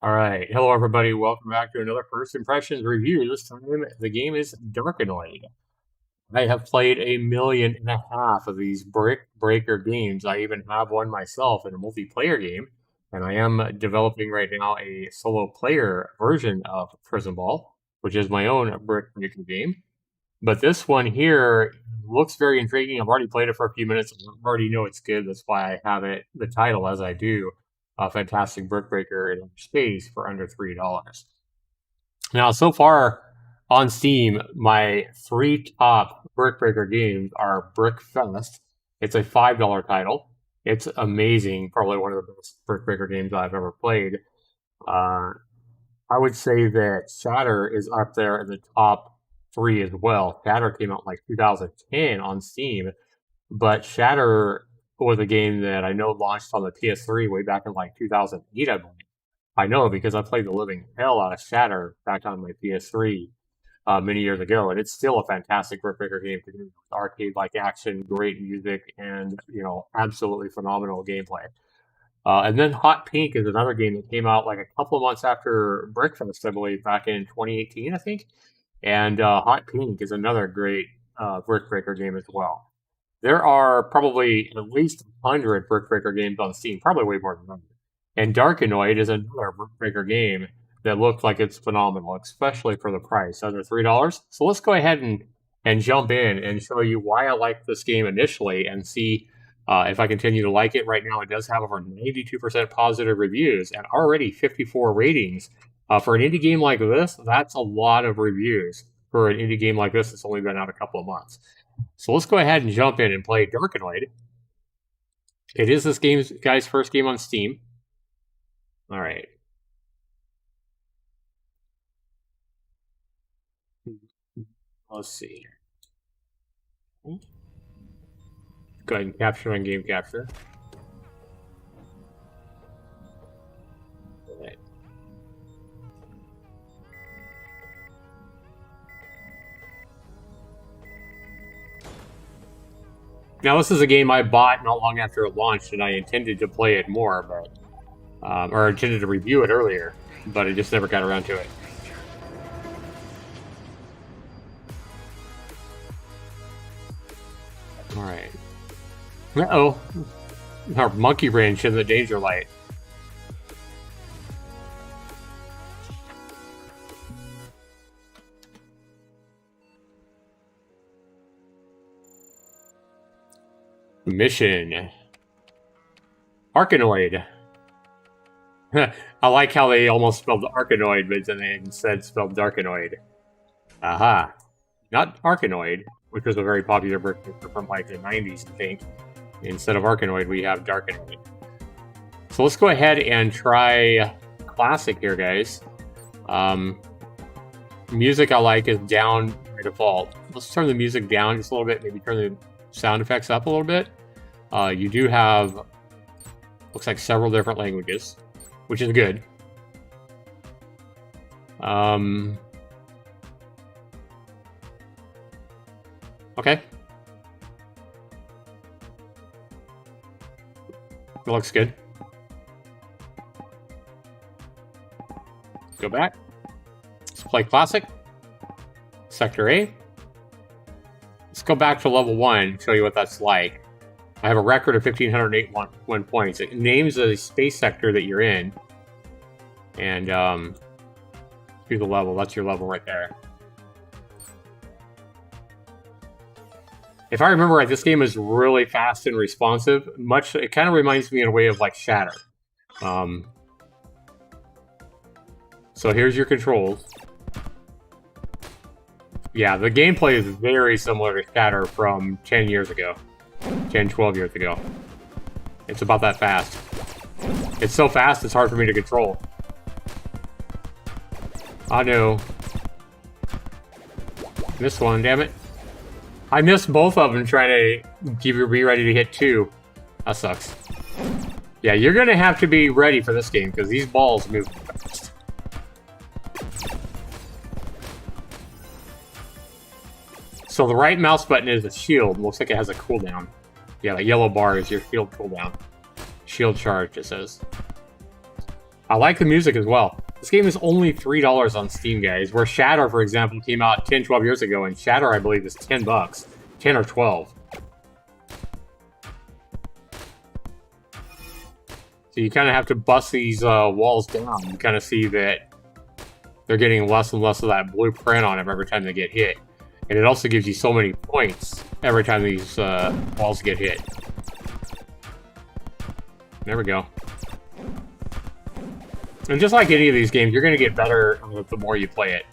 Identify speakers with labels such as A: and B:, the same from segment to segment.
A: Alright, hello everybody, welcome back to another First Impressions review. This time, the game is Darkanoid. I have played 1.5 million of these brick breaker games. I even have one myself in a multiplayer game, and I am developing right now a solo player version of Prison Ball, which is my own brick breaker game. But this one here looks very intriguing. I've already played it for a few minutes. I already know it's good. That's why I have it, the title as I do. A fantastic brick breaker in space for under $3. Now, so far on Steam, my 3 top brick breaker games are Brickfest. It's a $5 title. It's amazing. Probably one of the best brick breaker games I've ever played. I would say that Shatter is up there in the top 3 as well. Shatter came out in like 2010 on Steam, but Shatter was a game that I know launched on the PS3 way back in like 2008, I believe. I know because I played the living hell out of Shatter back on my PS3 many years ago, and it's still a fantastic brick breaker game. Arcade-like action, great music, and absolutely phenomenal gameplay. And then Hot Pink is another game that came out like a couple of months after Breakfast, I believe, back in 2018, I think. And Hot Pink is another great brick breaker game as well. There are probably at least 100 brick breaker games on Steam, probably way more than 100. And Darkanoid is another brick breaker game that looks like it's phenomenal, especially for the price, under $3. So let's go ahead and jump in and show you why I like this game initially and see if I continue to like it. Right now, it does have over 92% positive reviews and already 54 ratings. For an indie game like this, that's a lot of reviews. For an indie game like this, it's only been out a couple of months. So let's go ahead and jump in and play Darkanoid. It is this guy's first game on Steam. All right. Let's see. Go ahead and capture on game capture. All right. Now, this is a game I bought not long after it launched, and I intended to play it more, but or intended to review it earlier, but I just never got around to it. All right. Uh-oh. Our monkey wrench in the danger light. Mission. Arkanoid. I like how they almost spelled Arkanoid, but then they instead spelled Darkanoid. Aha. Not Arkanoid, which was a very popular brick breaker from like the 90s, I think. Instead of Arkanoid, we have Darkanoid. So let's go ahead and try Classic here, guys. Music I like is down by default. Let's turn the music down just a little bit, maybe turn the sound effects up a little bit. You do have, looks like several different languages, which is good. Okay. It looks good. Go back. Let's play Classic. Sector A. Let's go back to level 1 and show you what that's like. I have a record of 1,581 points. It names the space sector that you're in. And do the level. That's your level right there. If I remember right, this game is really fast and responsive. It kind of reminds me in a way of like Shatter. So here's your controls. Yeah, the gameplay is very similar to Shatter from 10 years ago. 10, 12 years ago. It's about that fast. It's so fast, it's hard for me to control. Oh no. Missed one, damn it. I missed both of them trying to be ready to hit 2. That sucks. Yeah, you're gonna have to be ready for this game, because these balls move fast. So the right mouse button is a shield. Looks like it has a cooldown. Yeah, the yellow bar is your shield cooldown. Shield charge, it says. I like the music as well. This game is only $3 on Steam, guys, where Shatter, for example, came out 10, 12 years ago, and Shatter, I believe, is 10 bucks. 10 or 12. So you kind of have to bust these walls down. You kind of see that they're getting less and less of that blue print on them every time they get hit. And it also gives you so many points every time these walls get hit. There we go. And just like any of these games, you're going to get better the more you play it.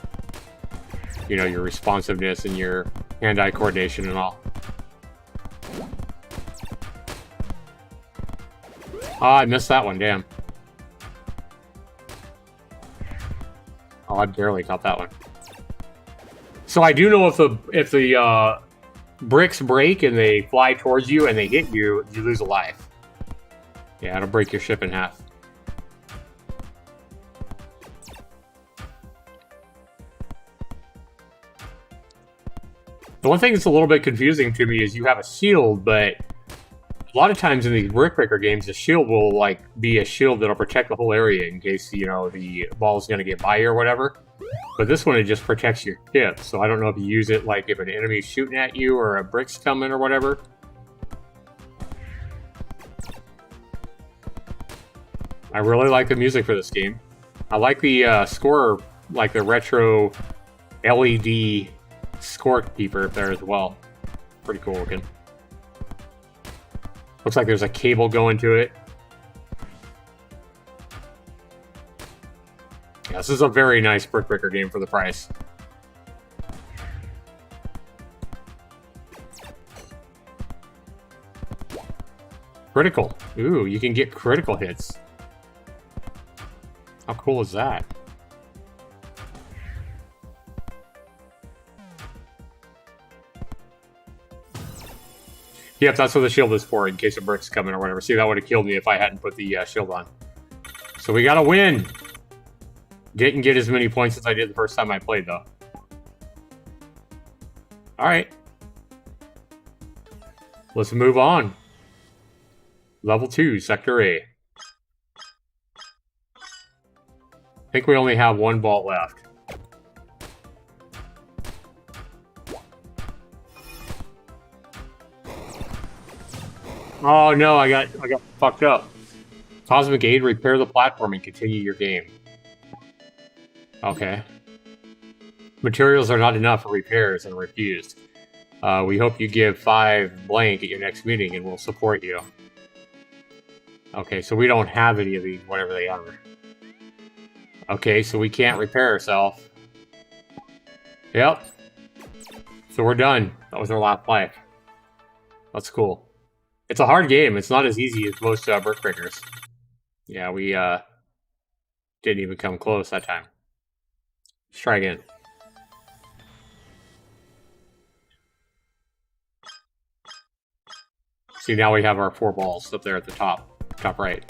A: You know, your responsiveness and your hand-eye coordination and all. Oh, I missed that one, damn. Oh, I barely caught that one. So I do know if the bricks break and they fly towards you and they hit you, you lose a life. Yeah, it'll break your ship in half. The one thing that's a little bit confusing to me is you have a shield, but a lot of times in these brick breaker games, the shield will like be a shield that'll protect the whole area in case, you know, the ball is going to get by you or whatever. But this one, it just protects your ship. So I don't know if you use it like if an enemy's shooting at you or a brick's coming or whatever. I really like the music for this game. I like the score, like the retro LED scorekeeper there as well. Pretty cool looking. Looks like there's a cable going to it. Yeah, this is a very nice brick breaker game for the price. Critical. Ooh, you can get critical hits. How cool is that? Yep, that's what the shield is for, in case a brick's coming or whatever. See, that would have killed me if I hadn't put the shield on. So we gotta win! Didn't get as many points as I did the first time I played, though. Alright. Let's move on. Level 2, Sector A. I think we only have one ball left. Oh no, I got fucked up. Cosmic Aid, repair the platform and continue your game. Okay. Materials are not enough for repairs and refused. We hope you give 5 blank at your next meeting and we'll support you. Okay, so we don't have any of these, whatever they are. Okay, so we can't repair ourselves. Yep. So we're done. That was our last life. That's cool. It's a hard game. It's not as easy as most brick breakers. Yeah, we didn't even come close that time. Let's try again. See, now we have our 4 balls up there at the top right.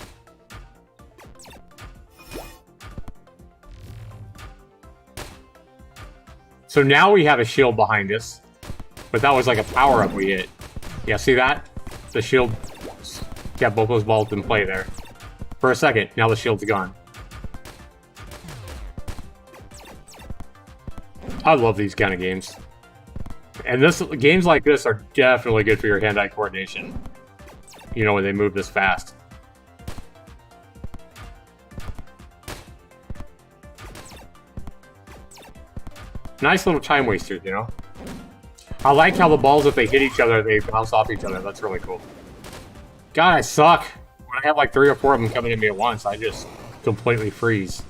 A: So now we have a shield behind us, but that was like a power-up we hit. Yeah, see that? The shield kept both those balls in play there. For a second, now the shield's gone. I love these kind of games. And games like this are definitely good for your hand-eye coordination. You know, when they move this fast. Nice little time wasters, you know? I like how the balls, if they hit each other, they bounce off each other. That's really cool. God, I suck. When I have like 3 or 4 of them coming at me at once, I just completely freeze.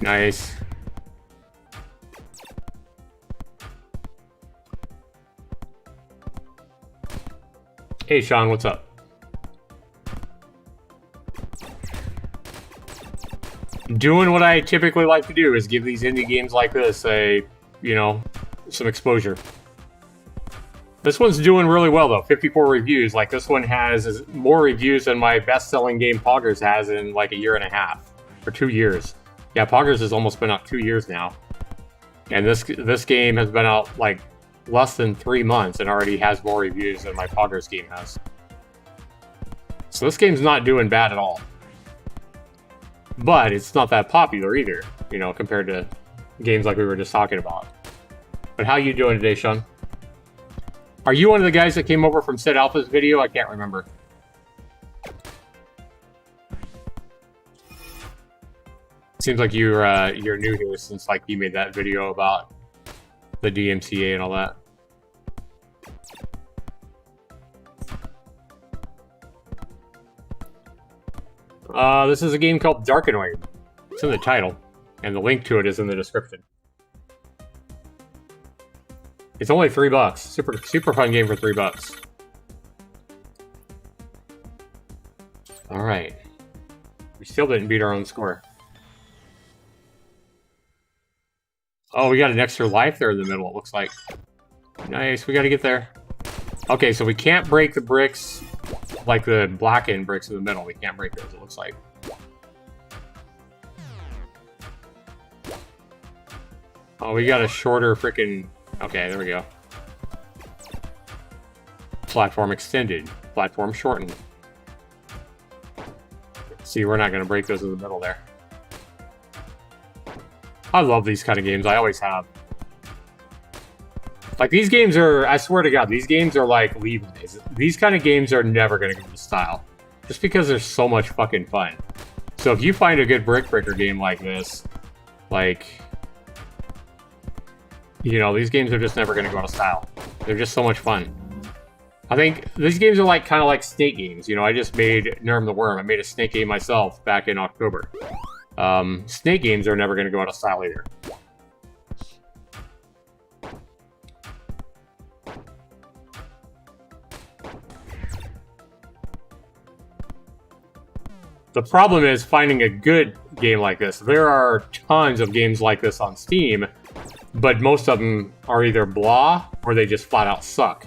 A: Nice. Hey, Sean, what's up? Doing what I typically like to do is give these indie games like this you know, some exposure. This one's doing really well though. 54 reviews. Like this one has more reviews than my best-selling game POGGERS has in like a year and a half or 2 years. Yeah, POGGERS has almost been out 2 years now, and this game has been out like less than 3 months and already has more reviews than my POGGERS game has. So this game's not doing bad at all. But it's not that popular either, you know, compared to games like we were just talking about. But how you doing today, Sean? Are you one of the guys that came over from Sid Alpha's video? I can't remember. Seems like you're new here since like you made that video about the DMCA and all that. This is a game called Darkanoid. It's in the title, and the link to it is in the description. It's only $3. Super fun game for $3. All right. We still didn't beat our own score. Oh, we got an extra life there in the middle, it looks like. Nice, we got to get there. Okay, so we can't break the bricks, like the blackened bricks in the middle. We can't break those, it looks like. Oh, we got a shorter freaking... Okay, there we go. Platform extended. Platform shortened. See, we're not going to break those in the middle there. I love these kind of games. I always have. Like, these games are... I swear to God, these games are like Levi's. These kind of games are never going to go to style. Just because they're so much fucking fun. So if you find a good Brick Breaker game like this, like... You know, these games are just never going to go out of style. They're just so much fun. I think these games are like kind of like snake games. You know, I just made Nerm the Worm. I made a snake game myself back in October. Snake games are never going to go out of style either. The problem is finding a good game like this. There are tons of games like this on Steam, but most of them are either blah or they just flat out suck.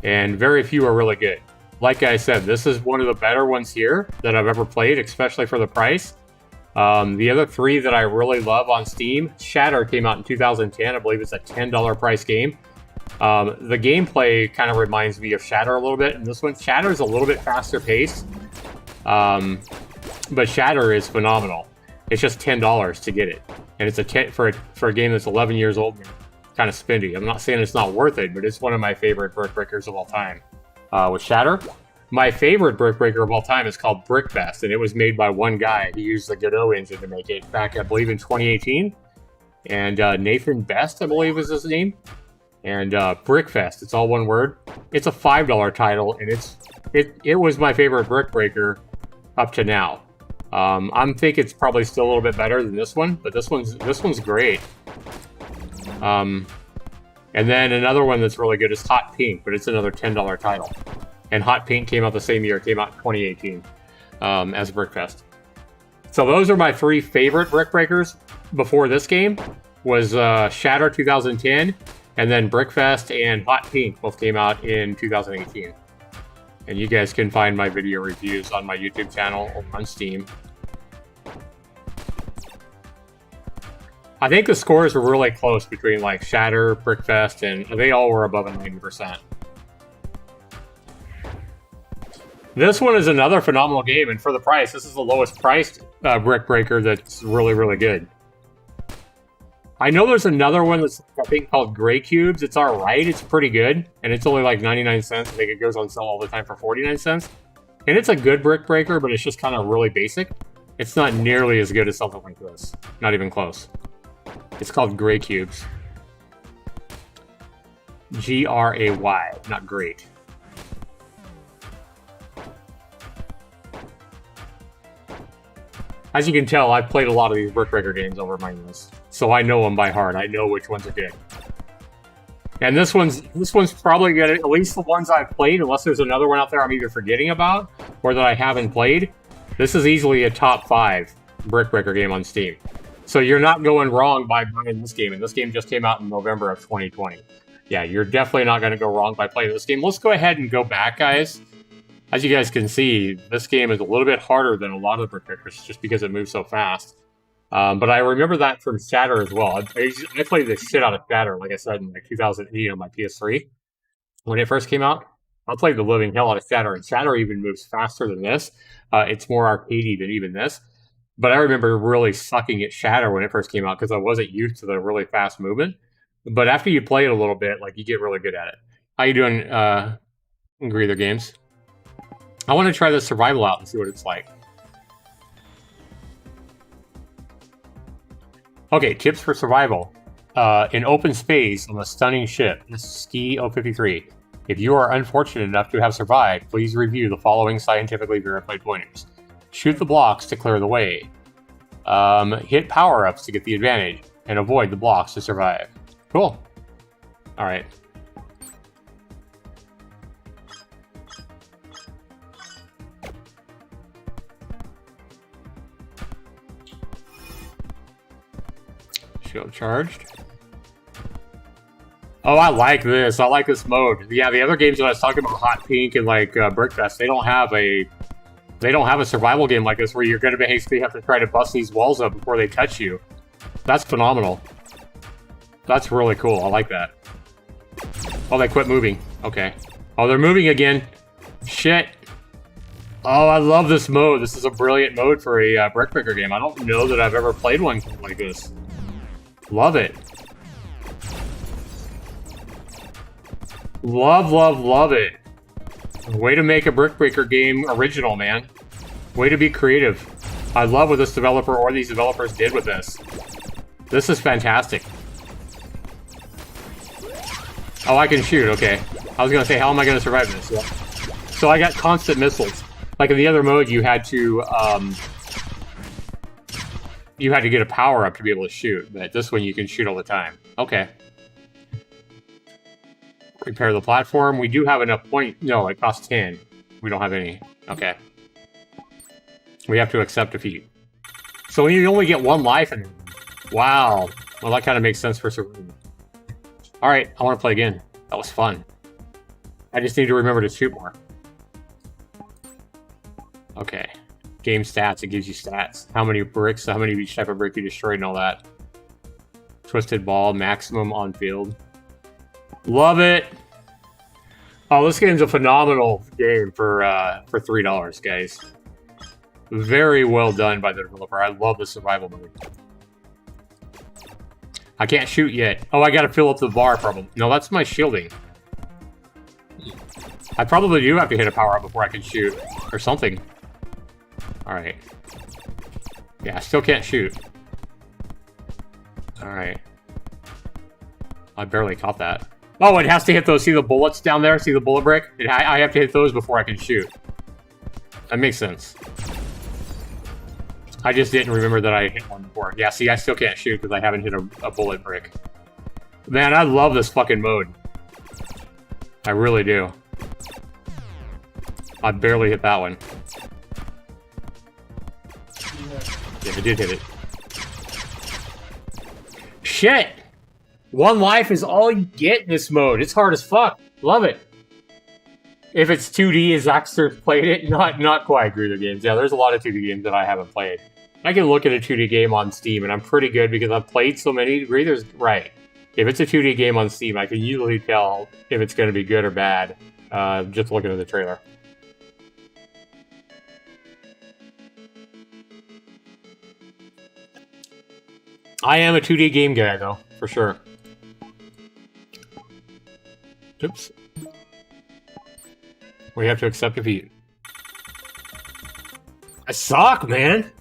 A: And very few are really good. Like I said, this is one of the better ones here that I've ever played, especially for the price. The other three that I really love on Steam, Shatter came out in 2010. I believe it's a $10 price game. The gameplay kind of reminds me of Shatter a little bit, and this one, Shatter is a little bit faster paced. But Shatter is phenomenal. It's just $10 to get it, and it's for a game that's 11 years old. Kind of spendy. I'm not saying it's not worth it, but it's one of my favorite Brick Breakers of all time. With Shatter, my favorite Brick Breaker of all time is called Brickfest, and it was made by one guy. He used the Godot engine to make it back, I believe, in 2018. And Nathan Best, I believe, is his name. And Brickfest, it's all one word. It's a $5 title, and it was my favorite Brick Breaker up to now. I'm thinking it's probably still a little bit better than this one, but this one's great. And then another one that's really good is Hot Pink, but it's another $10 title. And Hot Pink came out the same year. It came out in 2018 as Brickfest. So those are my three favorite Brick Breakers before this game. Was Shatter 2010, and then Brickfest and Hot Pink both came out in 2018. And you guys can find my video reviews on my YouTube channel or on Steam. I think the scores were really close between like Shatter, Brickfest, and they all were above a 90%. This one is another phenomenal game, and for the price, this is the lowest priced Brick Breaker that's really, really good. I know there's another one that's, I think, called Gray Cubes. It's alright, it's pretty good, and it's only like 99 cents. I think it goes on sale all the time for 49 cents. And it's a good Brick Breaker, but it's just kind of really basic. It's not nearly as good as something like this. Not even close. It's called Gray Cubes. G-R-A-Y, not great. As you can tell, I've played a lot of these Brick Breaker games over my years, so I know them by heart. I know which ones are good. And this one's probably good, at least the ones I've played, unless there's another one out there I'm either forgetting about or that I haven't played. This is easily a top 5 Brick Breaker game on Steam. So you're not going wrong by buying this game, and this game just came out in November of 2020. Yeah, you're definitely not going to go wrong by playing this game. Let's go ahead and go back, guys. As you guys can see, this game is a little bit harder than a lot of the Brick Breakers just because it moves so fast. But I remember that from Shatter as well. I played the shit out of Shatter, like I said, in like 2008 on my PS3 when it first came out. I'll play the living hell out of Shatter, and Shatter even moves faster than this. It's more arcadey than even this. But I remember really sucking at Shatter when it first came out because I wasn't used to the really fast movement. But after you play it a little bit, like, you get really good at it. How you doing, Greether Games? I want to try the survival out and see what it's like. Okay, tips for survival. In open space on a stunning ship, this is Ski 053. If you are unfortunate enough to have survived, please review the following scientifically verified pointers. Shoot the blocks to clear the way. Hit power-ups to get the advantage, and avoid the blocks to survive. Cool. Alright. Shield charged. Oh, I like this. I like this mode. Yeah, the other games that I was talking about, Hot Pink and like Brickfest, they don't have a survival game like this where you're going to basically have to try to bust these walls up before they touch you. That's phenomenal. That's really cool. I like that. Oh, they quit moving. Okay. Oh, they're moving again. Shit. Oh, I love this mode. This is a brilliant mode for a Brick Breaker game. I don't know that I've ever played one like this. Love it. Love, love, love it. Way to make a Brick Breaker game original, man. Way to be creative. I love what this developer or these developers did with this. This is fantastic. Oh, I can shoot, okay. I was gonna say, how am I gonna survive this? Yeah. So I got constant missiles. Like in the other mode, you had to get a power-up to be able to shoot, but this one you can shoot all the time. Okay. Repair the platform. We do have enough point. No, it costs 10. We don't have any. Okay. We have to accept defeat. So you only get one life and wow. Well, that kind of makes sense for survival. Alright, I want to play again. That was fun. I just need to remember to shoot more. Okay. Game stats. It gives you stats. How many bricks, how many of each type of brick you destroyed and all that. Twisted ball, maximum on field. Love it. Oh, this game's a phenomenal game for $3, guys. Very well done by the developer. I love the survival mode. I can't shoot yet. Oh, I gotta fill up the bar probably. No, that's my shielding. I probably do have to hit a power up before I can shoot. Or something. Alright. Yeah, I still can't shoot. Alright. I barely caught that. Oh, it has to hit those. See the bullets down there? See the bullet brick? I have to hit those before I can shoot. That makes sense. I just didn't remember that I hit one before. Yeah, see, I still can't shoot because I haven't hit a bullet brick. Man, I love this fucking mode. I really do. I barely hit that one. Yeah, I did hit it. Shit! One life is all you get in this mode. It's hard as fuck. Love it. If it's 2D, as Zaxtors played it, not quite Greether Games. Yeah, there's a lot of 2D games that I haven't played. I can look at a 2D game on Steam, and I'm pretty good because I've played so many. Greether's right. If it's a 2D game on Steam, I can usually tell if it's going to be good or bad just looking at the trailer. I am a 2D game guy, though, for sure. Oops. We have to accept defeat. I suck, man!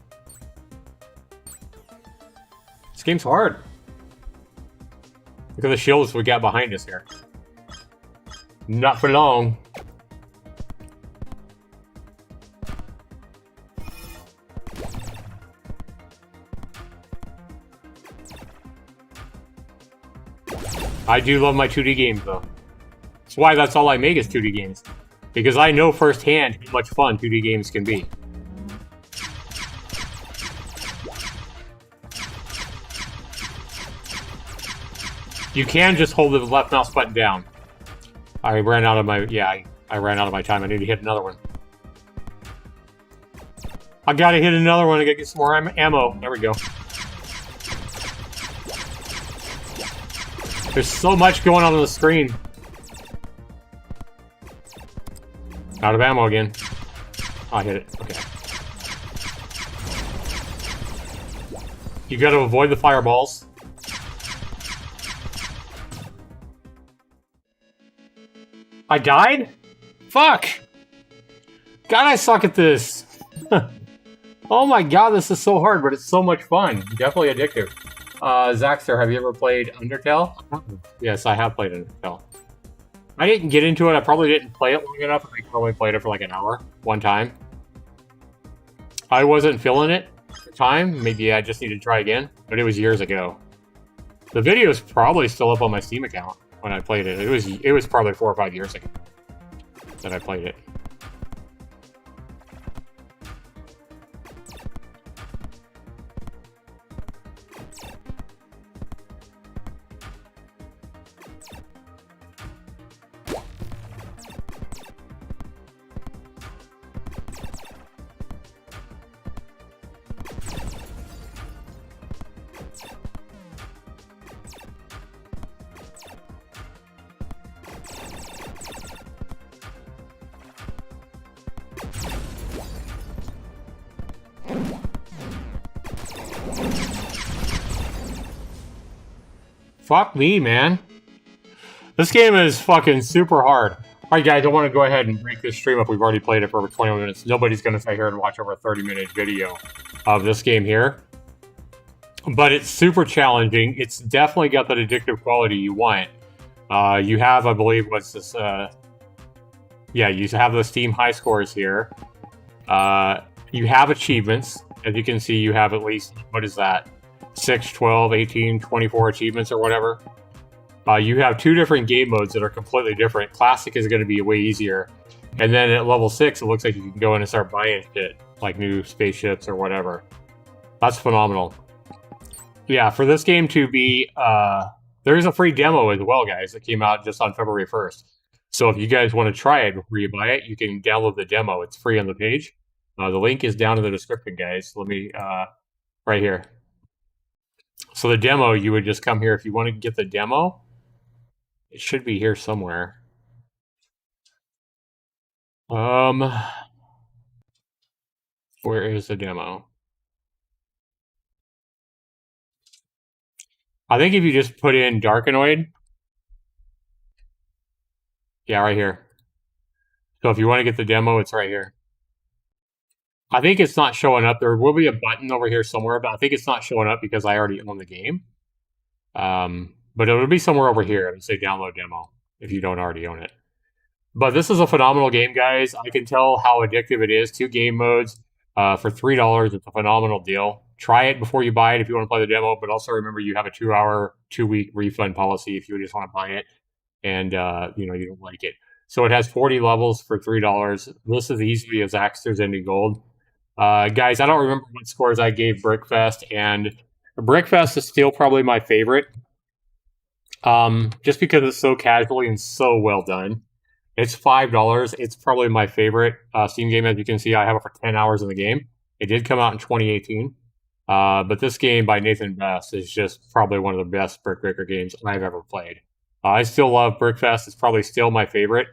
A: This game's hard. Look at the shields we got behind us here. Not for long. I do love my 2D games, though. That's why that's all I make is 2D games. Because I know firsthand how much fun 2D games can be. You can just hold the left mouse button down. I ran out of my... Yeah, I ran out of my time. I need to hit another one. I gotta hit another one to get some more ammo. There we go. There's so much going on the screen. Out of ammo again. Oh, I hit it. Okay. You gotta avoid the fireballs. I died? Fuck! God, I suck at this. Oh my god, this is so hard, but it's so much fun. Definitely addictive. Zaxtor, have you ever played Undertale? Yes, I have played Undertale. I didn't get into it. I probably didn't play it long enough. I probably played it for like an hour, one time. I wasn't feeling it at the time. Maybe I just need to try again, but it was years ago. The video is probably still up on my Steam account when I played it. It was probably 4 or 5 years ago that I played it. Fuck me, man. This game is fucking super hard. Alright guys, I want to go ahead and break this stream up. We've already played it for over 20 minutes. Nobody's going to sit here and watch over a 30-minute video of this game here. But it's super challenging. It's definitely got that addictive quality you want. You have, I believe, what's this? Yeah, you have the Steam high scores here. You have achievements. As you can see, you have at least, what is that? 6, 12, 18, 24 achievements or whatever. You have 2 different game modes that are completely different. Classic is going to be way easier. And then at level 6, it looks like you can go in and start buying shit, like new spaceships or whatever. That's phenomenal. Yeah, for this game to be... there is a free demo as well, guys, that came out just on February 1st. So if you guys want to try it before you buy it, you can download the demo. It's free on the page. The link is down in the description, guys. Let me... right here. So the demo, you would just come here. If you want to get the demo, it should be here somewhere. Where is the demo? I think if you just put in Darkanoid. Yeah, right here. So if you want to get the demo, it's right here. I think it's not showing up. There will be a button over here somewhere, but I think it's not showing up because I already own the game. But it'll be somewhere over here. It'll say download demo if you don't already own it. But this is a phenomenal game, guys. I can tell how addictive it is. 2 game modes for $3. It's a phenomenal deal. Try it before you buy it if you want to play the demo, but also remember you have a 2-week refund policy if you just want to buy it and you don't like it. So it has 40 levels for $3. This is easily a Zaxtors ending gold. Guys, I don't remember what scores I gave Brickfest, and Brickfest is still probably my favorite. Just because it's so casually and so well done. It's $5. It's probably my favorite Steam game. As you can see, I have it for 10 hours in the game. It did come out in 2018. But this game by Nathan Best is just probably one of the best Brick Breaker games I've ever played. I still love Brickfest. It's probably still my favorite.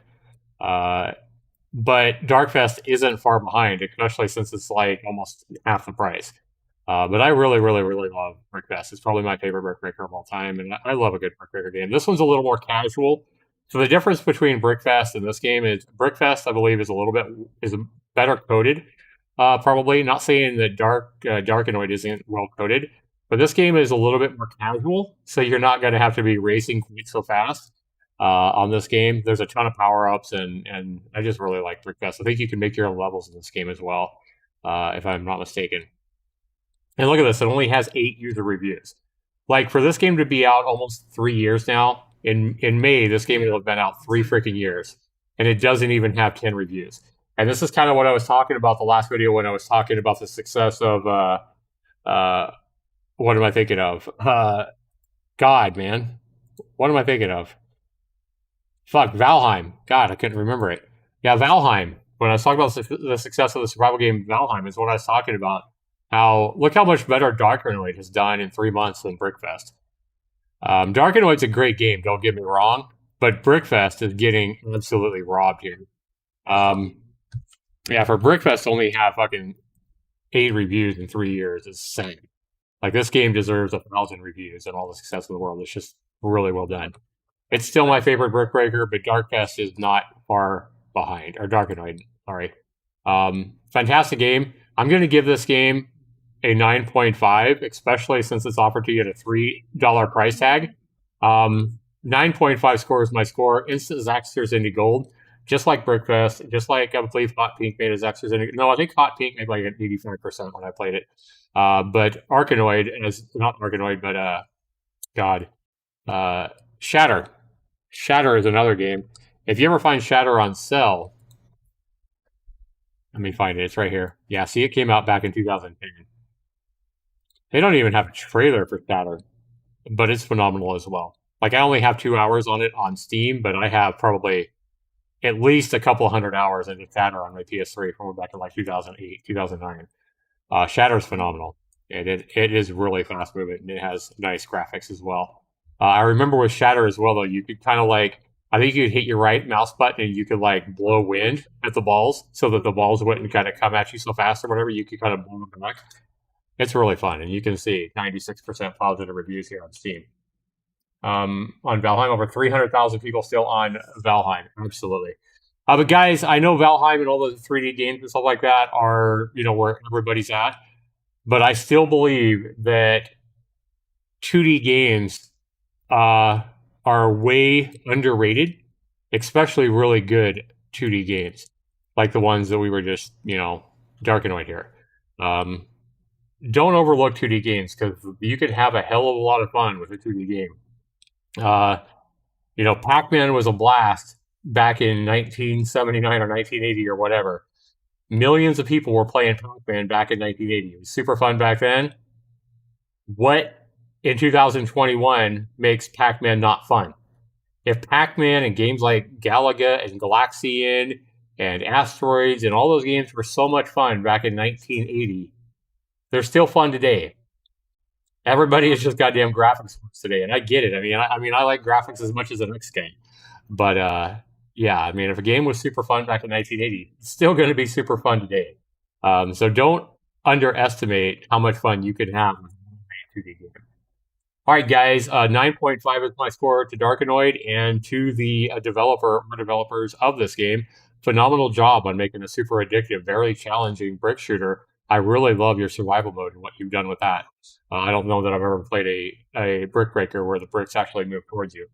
A: But Darkfest isn't far behind, especially since it's like almost half the price. But I really, really, really love Brickfest. It's probably my favorite Brick Breaker of all time, and I love a good Brick Breaker game. This one's a little more casual. So the difference between Brickfest and this game is Brickfest, I believe, is better coded. Probably not saying that Darkanoid isn't well coded, but this game is a little bit more casual. So you're not going to have to be racing quite so fast. On this game, there's a ton of power-ups, and I just really like Brickfest. I think you can make your own levels in this game as well, if I'm not mistaken. And look at this, it only has 8 user reviews. Like, for this game to be out almost 3 years now, in May, this game will have been out 3 freaking years, and it doesn't even have 10 reviews. And this is kind of what I was talking about the last video when I was talking about the success of, what am I thinking of? God, man. What am I thinking of? Fuck, Valheim. God, I couldn't remember it. Yeah, Valheim. When I was talking about the success of the survival game Valheim is what I was talking about. Look how much better Darkanoid has done in 3 months than Brickfest. Darkanoid's a great game, don't get me wrong, but Brickfest is getting absolutely robbed here. Yeah, for Brickfest to only have fucking 8 reviews in 3 years is insane. Like, this game deserves 1,000 reviews and all the success in the world. It's just really well done. It's still my favorite Brick Breaker, but Darkfest is not far behind. Or Darkanoid, sorry. Fantastic game. I'm going to give this game a 9.5, especially since it's offered to you at a $3 price tag. 9.5 score is my score. Instant Zaxtors into gold. Just like Brickfest, just like I believe Hot Pink made a Zaxtors into... No, I think Hot Pink made like an 85% when I played it. But Arkanoid, not Arkanoid, but Shatter. Shatter is another game. If you ever find Shatter on sale, let me find it. It's right here. Yeah, see, it came out back in 2010. They don't even have a trailer for Shatter, but it's phenomenal as well. Like, I only have 2 hours on it on Steam, but I have probably at least a couple hundred hours into Shatter on my PS3 from back in like 2008, 2009. Shatter's phenomenal. And it is really fast moving, and it has nice graphics as well. I remember with Shatter as well, though, you could kind of like, I think you could hit your right mouse button and you could like blow wind at the balls so that the balls wouldn't kind of come at you so fast or whatever. You could kind of blow them back. It's really fun, and you can see 96% positive reviews here on Steam. On Valheim, over 300,000 people still on Valheim. Absolutely. But guys, I know Valheim and all the 3D games and stuff like that are, where everybody's at. But I still believe that 2D games are way underrated, especially really good 2D games, like the ones that we were just, Darkanoid here. Don't overlook 2D games, because you could have a hell of a lot of fun with a 2D game. Pac-Man was a blast back in 1979 or 1980 or whatever. Millions of people were playing Pac-Man back in 1980. It was super fun back then. What in 2021 makes Pac-Man not fun? If Pac-Man and games like Galaga and Galaxian and Asteroids and all those games were so much fun back in 1980, they're still fun today. Everybody is just goddamn graphics today, and I get it. I mean, I like graphics as much as the next game, but yeah, if a game was super fun back in 1980, it's still going to be super fun today. So don't underestimate how much fun you can have with a 2D game. All right, guys, 9.5 is my score to Darkanoid and to the developers of this game. Phenomenal job on making a super addictive, very challenging brick shooter. I really love your survival mode and what you've done with that. I don't know that I've ever played a brick breaker where the bricks actually move towards you.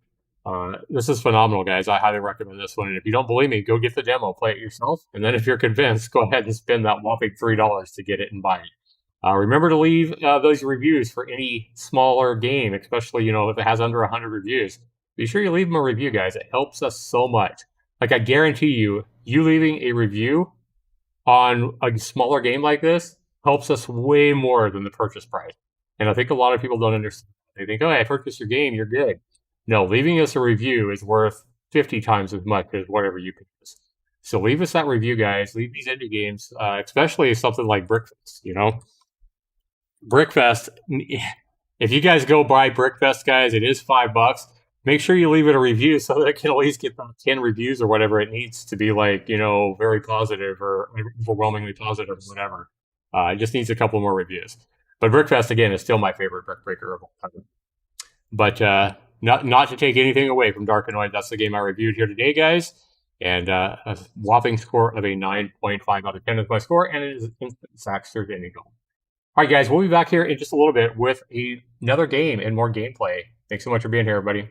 A: This is phenomenal, guys. I highly recommend this one. And if you don't believe me, go get the demo, play it yourself. And then if you're convinced, go ahead and spend that whopping $3 to get it and buy it. Remember to leave those reviews for any smaller game, especially, if it has under 100 reviews. Be sure you leave them a review, guys. It helps us so much. Like, I guarantee you leaving a review on a smaller game like this helps us way more than the purchase price. And I think a lot of people don't understand. They think, I purchased your game, you're good. No, leaving us a review is worth 50 times as much as whatever you purchase. So leave us that review, guys. Leave these indie games, especially something like Brickfest, Brickfest, if you guys go buy Brickfest, guys, it is $5. Make sure you leave it a review so that it can at least get about 10 reviews or whatever it needs to be like, very positive or overwhelmingly positive or whatever. It just needs a couple more reviews. But Brickfest, again, is still my favorite brick breaker of all time. But not to take anything away from Darkanoid, that's the game I reviewed here today, guys. And a whopping score of a 9.5 out of 10 is my score, and it is instant Zaxtors any goal. All right, guys, we'll be back here in just a little bit with another game and more gameplay. Thanks so much for being here, everybody.